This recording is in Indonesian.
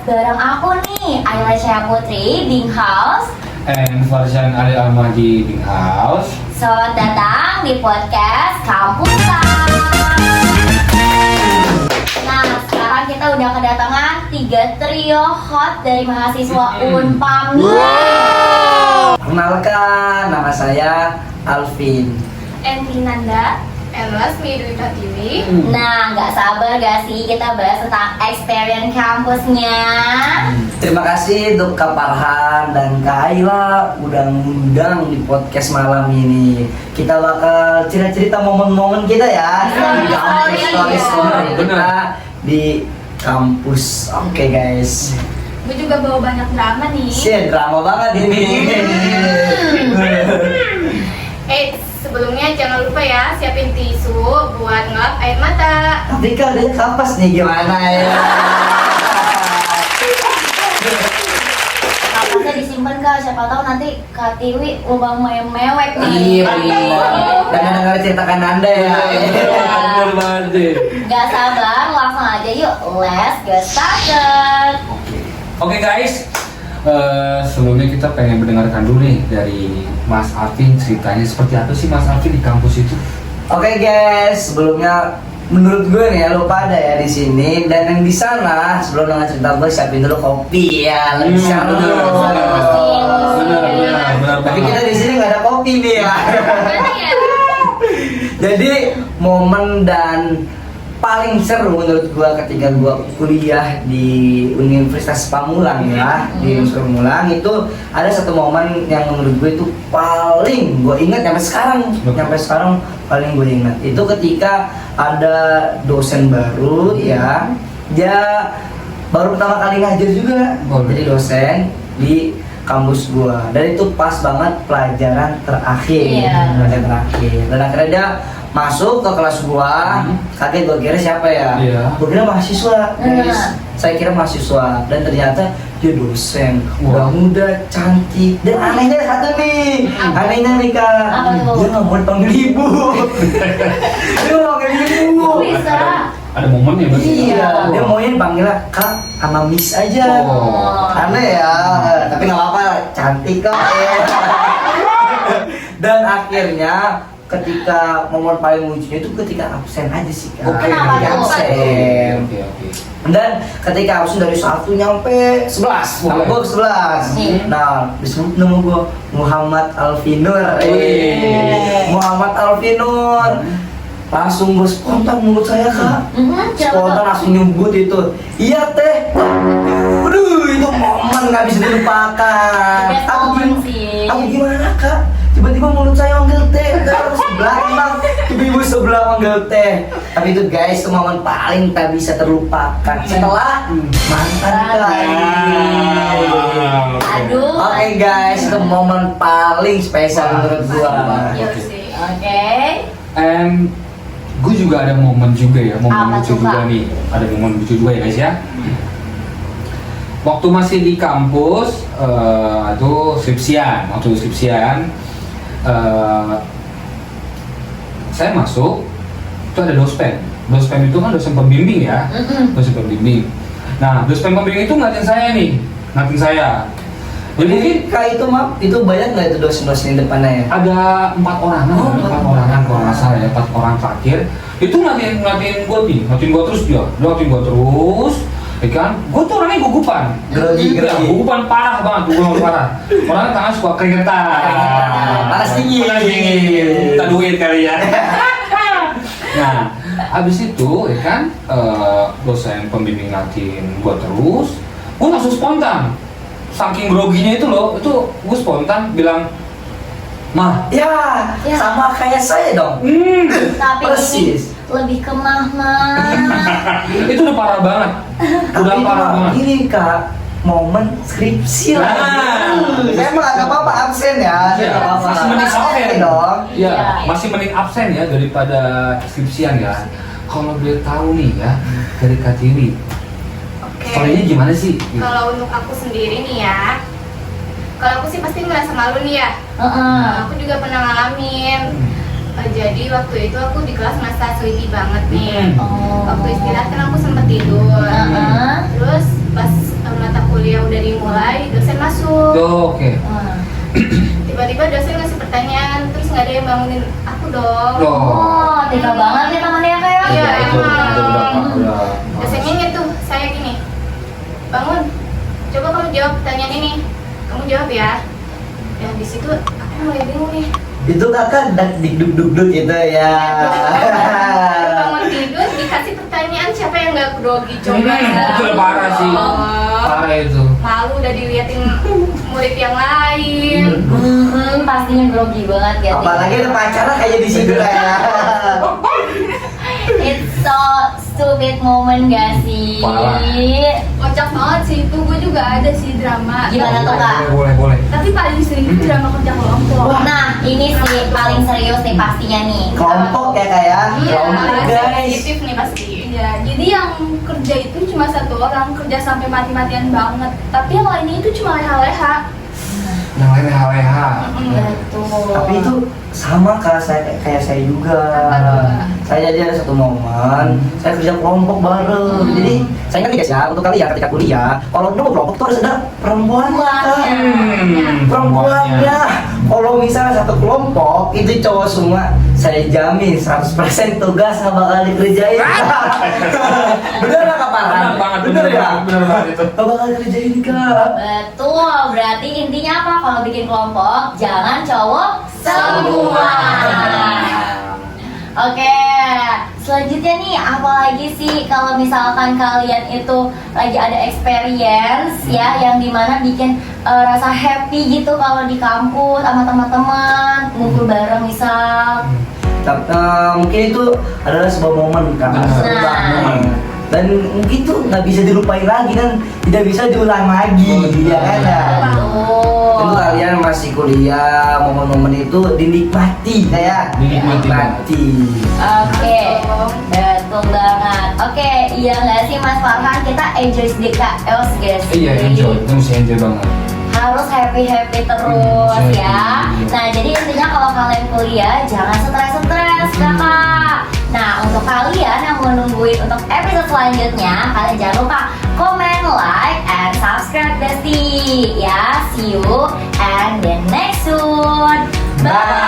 bareng aku nih, Ayla Syah Putri, Bing House. And Farjan Ali Almadi Bing House. Selamat datang di podcast Kampusan. Nah, sekarang kita udah kedatangan 3 trio hot dari mahasiswa Unpam. Perkenalkan, nama saya Alvin. Nanda, Lasmi Dwi Pratiwi. Nah, nggak sabar gak sih kita bahas tentang experience kampusnya. Terima kasih untuk Kak Farhan dan Kak Ayla udah ngundang di podcast malam ini. Kita bakal cerita-cerita momen-momen kita ya di kampus, story kita di kampus. Oke guys. Gue juga bawa banyak drama nih. Shit, drama banget ini. Sebelumnya jangan lupa ya siapin tisu buat ngelap air mata. Tapi Kak, dia kapas nih gimana ya? Kapasnya disimpan Kak, siapa tahu nanti Kak Tiwi lubang mewek nih. Iya. Dan dengar ceritakan Anda ya. Bener banget deh. Gak sabar, langsung aja yuk, let's get started. Oke guys, sebelumnya kita pengen mendengarkan dulu nih dari Mas Alvin, ceritanya seperti apa sih Mas Alvin di kampus itu? Oke guys, sebelumnya menurut gue nih ya, lu pada ya di sini dan yang di sana, sebelum dengan cerita gue siapin dulu kopi ya, lagi siap dulu. Benar. Tapi kita di sini nggak ada kopi nih ya. Jadi momen dan paling seru menurut gua ketika gua kuliah di Universitas Pamulang ya, di Universitas Pamulang itu ada satu momen yang menurut gue itu paling gua ingat sampai sekarang paling gue ingat itu ketika ada dosen baru ya, dia baru pertama kali ngajar juga jadi dosen di kampus gua dan itu pas banget pelajaran terakhir. Dan akhirnya dia masuk ke kelas gua, kaget gua kira siapa ya? Gua kira mahasiswa, guys. Saya kira mahasiswa dan ternyata dia dosen, udah muda, cantik dan anehnya satu nih, Kak, dia nggak mau dipanggil ibu. Dia mau panggil ibu. Bisa. Ada momennya berarti. Iya, dia maunya dipanggilnya Kak sama Miss aja. Aneh ya, tapi nggak apa-apa, cantik kok. Dan akhirnya ketika momen paling lucunya itu ketika absen aja sih Kak. Kenapa tuh? Absen. Oke. Dan ketika absen dari 1 nyampe 11, sama gua ke 11. Nah, disebut nama gua Muhammad Alvinur. Muhammad Alvinur. Langsung gue spontan mulut saya Kak. Spontan langsung nyebut itu. Iya teh. Aduh, itu momen gak bisa dilupakan. Aku gimana Kak? Tiba-tiba mulut saya manggil teh, terus belakang ibu sebelah manggil teh. Tapi itu guys, itu momen paling tak bisa terlupakan setelah mantan Kak. Aduh. Oke guys, itu momen paling spesial menurut gua. Oke. And gue juga ada momen juga ya, momen Apa lucu tuh, juga Kak? nih. Ada momen lucu juga ya guys ya. Waktu masih di kampus, itu skripsian. Saya masuk, itu ada dospen. Dospen itu kan dosen pembimbing ya, dosen pembimbing. Nah, dosen pembimbing itu ngeliatin saya. Jadi mungkin Kak itu banyak nggak itu dosen-dosen di depannya ya? ada 4 orangan, 4 orangan kalau nggak salah ya, 4 orang terakhir. Itu ngeliatin gue terus dia ngeliatin gue terus. Ya kan, gue tuh orangnya gugupan, gugupan parah banget, orangnya tangan suka keringetan, panas dingin, minta duit kali ya. Nah, abis itu ya kan, dosen pembimbing ngatin gue terus, gue langsung spontan, saking groginya itu loh, itu gue spontan bilang, "Mah, ya, sama kayak saya dong." Tapi persis. Lebih ke mah. Itu udah parah banget. Udah parah banget. Ini Kak, momen skripsi lah. Saya emang agak apa-apa absen ya. Iya, Apa-apa. masih mending absen dong. Iya, masih mending absen ya daripada skripsian ya. Kalau boleh tahu nih ya dari Kak Tiwi, story-nya gimana sih? Kalau untuk aku sendiri nih ya, kalau aku sih pasti ngerasa malu nih ya. Aku juga pernah ngalamin. Jadi waktu itu aku di kelas masa sleepy banget nih. Waktu istirahat kan aku sempet tidur. Terus pas kuliah udah dimulai, dosen masuk. Oh, oke. Tiba-tiba dosen ngasih pertanyaan, terus nggak ada yang bangunin aku dong. Oh, tega banget ya temannya kayak. Iya, Itu emang. udah. Dosennya nyentuh saya gini, bangun, coba kamu jawab pertanyaan ini, kamu jawab ya. Ya di situ aku mulai bingung nih. Itu kakak dikduk-duk gitu ya. Baru bangun tidur dikasih pertanyaan, siapa yang nggak grogi coba? Itu udah parah sih. Oh, Parah itu. malu udah diliatin murid yang lain. Pastinya grogi banget ya. Apalagi ada pacaran kayak di situ kayak. It's so stupid moment gak sih? Parah. Kocak banget sih itu, gue juga ada sih drama. Gimana tuh kak? Boleh. Tapi paling sering itu drama kerja kelompok. Nah ini sih paling serius nih pastinya nih. Kelompok ya kayak. Iya, Kelompok guys. sensitif nih pasti. Iya, jadi yang kerja itu cuma satu orang, kerja sampai mati-matian banget. Tapi yang lainnya itu cuma leha-leha. Yang lain leha-leha. Betul. Tapi itu sama kayak saya juga. Apa tuh? Saya jadi ada satu momen, saya kerja kelompok bareng. Jadi saya kan guys ya, untuk kalian ketika kuliah, kalau udah kelompok tuh harus ada perempuannya. Kak. Perempuannya. Kalau misalnya satu kelompok itu cowok semua, saya jamin 100% tugas nggak bakal dikerjain. Bener nggak Kak Farhan? Bener banget, Bener ya? bener banget itu. Nggak bakal dikerjain Kak. Betul, berarti intinya apa kalau bikin kelompok? Jangan cowok semua. Oke, selanjutnya nih apalagi sih kalau misalkan kalian itu lagi ada experience ya yang dimana bikin rasa happy gitu kalau di kampus sama teman-teman ngumpul bareng misal. Mungkin itu adalah sebuah momen Kak. Benar. Seru banget. Dan mungkin tuh nggak bisa dilupain lagi dan tidak bisa diulang lagi, ya kan ya. Tentu kalian masih kuliah, momen-momen itu dinikmati kayak Dinikmati. Oke, betul banget. Oke, iya nggak sih Mas Farhan, kita enjoy sedikit guys. Iya, enjoy. Itu mesti enjoy banget. Harus happy terus ya. Nah jadi intinya kalau kalian kuliah jangan stres kakak. Nah untuk kalian yang mau nungguin untuk episode selanjutnya, kalian jangan lupa comment, like, and subscribe Besti ya. See you and the next soon. Bye.